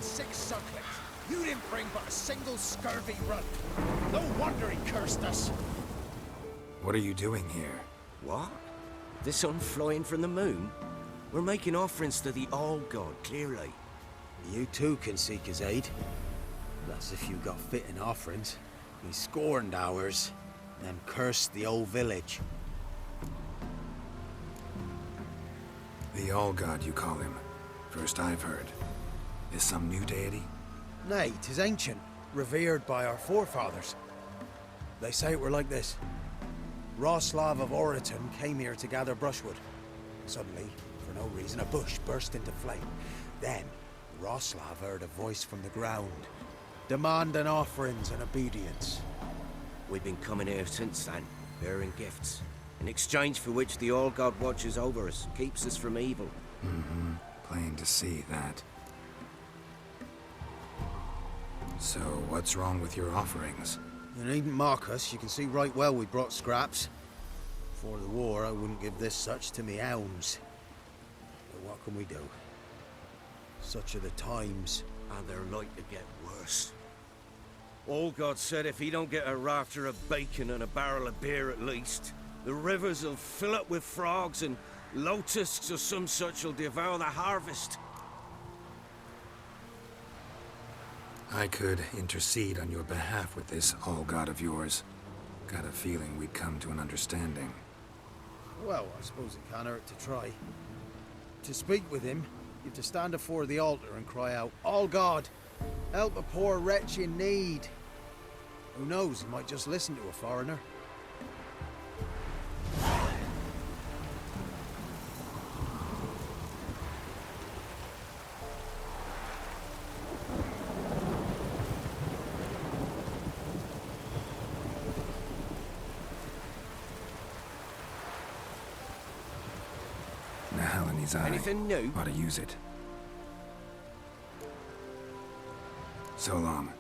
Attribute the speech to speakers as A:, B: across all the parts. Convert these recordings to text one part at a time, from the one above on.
A: 6 sucklings. You didn't bring but a single scurvy run. No wonder he cursed us.
B: What are you doing here?
C: What? The sun flying from the moon? We're making offerings to the All-God, clearly.
D: You too can seek his aid. That's if you got fitting offerings. We scorned ours, then cursed the old village.
B: The All-God, you call him. First I've heard. Is some new deity?
D: Nay, 'tis ancient, revered by our forefathers. They say it were like this. Roslav of Oriton came here to gather brushwood. Suddenly, for no reason, a bush burst into flame. Then, Roslav heard a voice from the ground, demanding offerings and obedience.
C: We've been coming here since then, bearing gifts, in exchange for which the All-God watches over us, keeps us from evil.
B: Mm-hmm. Plain to see that. So, what's wrong with your offerings?
D: You needn't mock us. You can see right well we brought scraps. Before the war, I wouldn't give this such to me hounds. But what can we do? Such are the times.
C: And they're like to get worse. All-God said if he don't get a rafter of bacon and a barrel of beer at least, the rivers will fill up with frogs and locusts or some such will devour the harvest.
B: I could intercede on your behalf with this All-God of yours. Got a feeling we'd come to an understanding.
D: Well, I suppose it can't hurt to try. To speak with him, you have to stand before the altar and cry out, All God, help a poor wretch in need. Who knows, he might just listen to a foreigner.
C: Anything new?
B: Ought to use it. So long.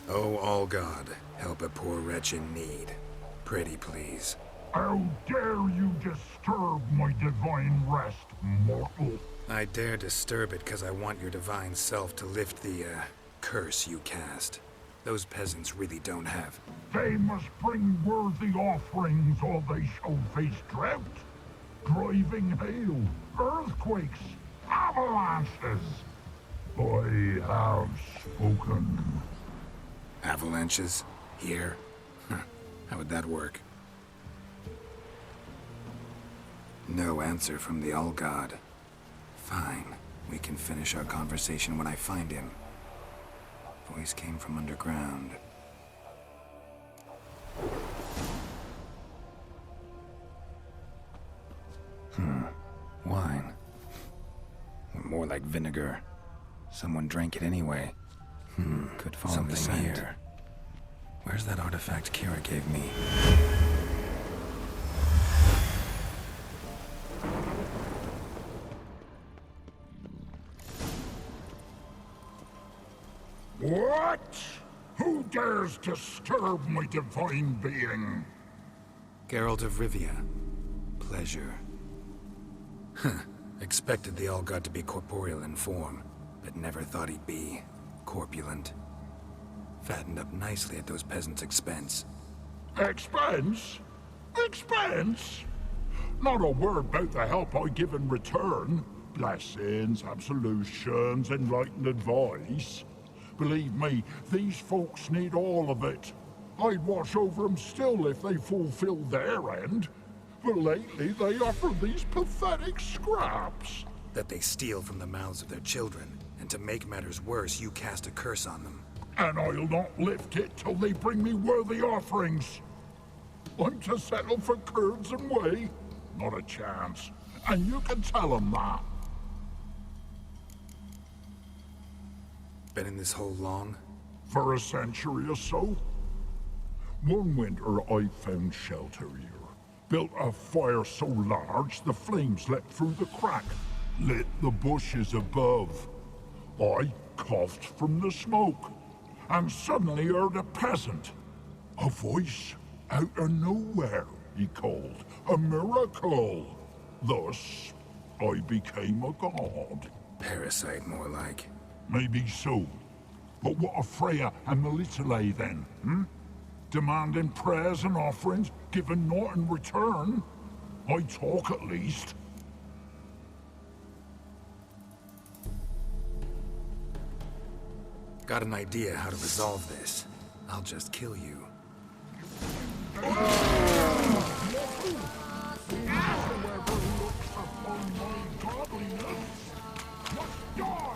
B: Oh, All-God, help a poor wretch in need. Pretty please.
E: How dare you disturb my divine rest, mortal?
B: I dare disturb it because I want your divine self to lift the, curse you cast. Those peasants really don't have.
E: They must bring worthy offerings or they shall face drought, driving hail, earthquakes, avalanches. I have spoken.
B: Avalanches? Here? How would that work? No answer from the All-God. Fine. We can finish our conversation when I find him. Voice came from underground. Wine. More like vinegar. Someone drank it anyway. Could follow the scent here. Where's that artifact Kira gave me?
E: What? Who dares disturb my divine being?
B: Geralt of Rivia. Pleasure. Expected the All-God to be corporeal in form, but never thought he'd be corpulent. Fattened up nicely at those peasants' expense.
E: Expense? Expense? Not a word about the help I give in return. Blessings, absolutions, enlightened advice. Believe me, these folks need all of it. I'd watch over them still if they fulfilled their end. But lately they offer these pathetic scraps.
B: That they steal from the mouths of their children, and to make matters worse, you cast a curse on them.
E: And I'll not lift it till they bring me worthy offerings. I'm to settle for curds and whey? Not a chance. And you can tell them that.
B: Been in this hole long?
E: For a century or so. One winter I found shelter here. Built a fire so large the flames leapt through the crack, lit the bushes above. I coughed from the smoke, and suddenly heard a peasant. A voice out of nowhere, he called. A miracle. Thus, I became a god.
B: Parasite, more like.
E: Maybe so. But what of Freya and Melitele then, Demanding prayers and offerings, giving naught in return? I talk at least.
B: Got an idea how to resolve this. I'll just kill you.
E: Whoever looks upon my godliness must die!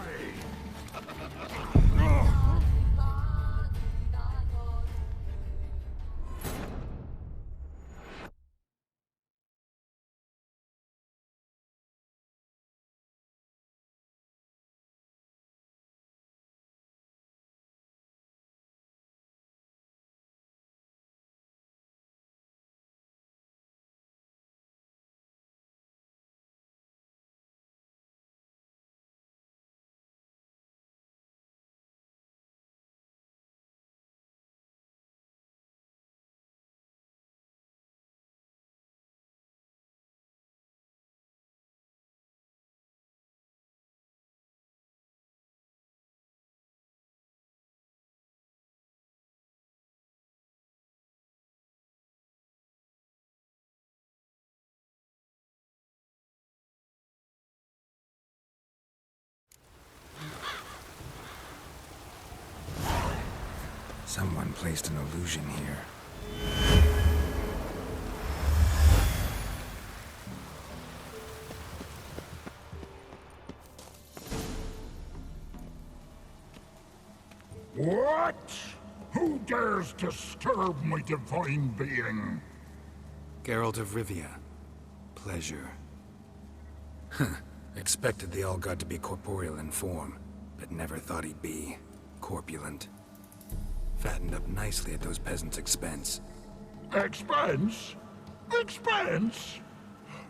B: Someone placed an illusion here.
E: What? Who dares disturb my divine being?
B: Geralt of Rivia. Pleasure. Expected the All-God to be corporeal in form, but never thought he'd be corpulent. Fattened up nicely at those peasants' expense.
E: Expense? Expense?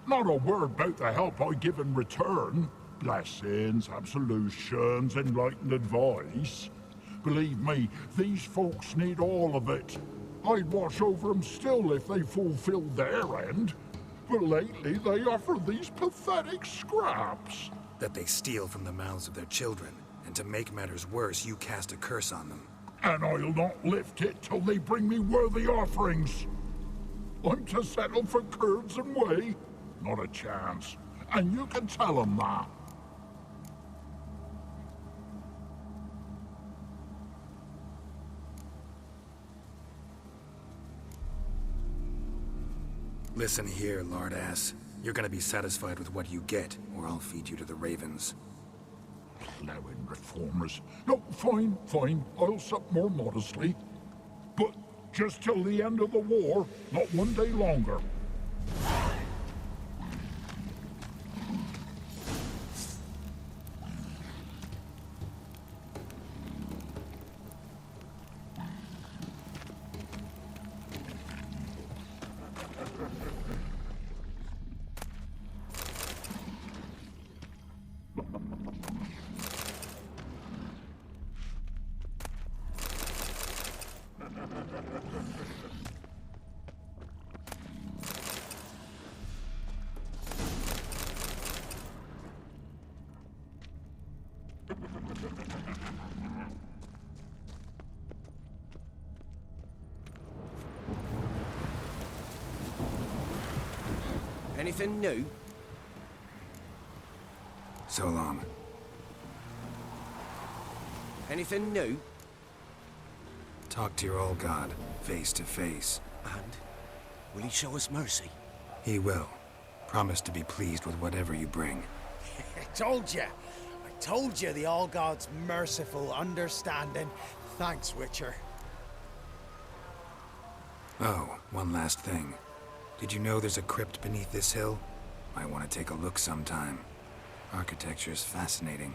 E: Not a word about the help I give in return. Blessings, absolutions, enlightened advice. Believe me, these folks need all of it. I'd watch over them still if they fulfilled their end. But lately they offer these pathetic scraps.
B: That they steal from the mouths of their children, and to make matters worse, you cast a curse on them.
E: And I'll not lift it till they bring me worthy offerings. I'm to settle for curds and whey? Not a chance. And you can tell them that.
B: Listen here, lardass. You're gonna be satisfied with what you get, or I'll feed you to the ravens.
E: Plowing reformers. No, fine, fine. I'll sup more modestly. But just till the end of the war, not one day longer.
C: Anything new?
B: So long.
C: Anything new?
B: Talk to your All-God, face to face.
C: And will he show us mercy?
B: He will. Promise to be pleased with whatever you bring.
D: I told you. I told you the All-God's merciful, understanding. Thanks, Witcher.
B: Oh, one last thing. Did you know there's a crypt beneath this hill? Might want to take a look sometime. Architecture's fascinating.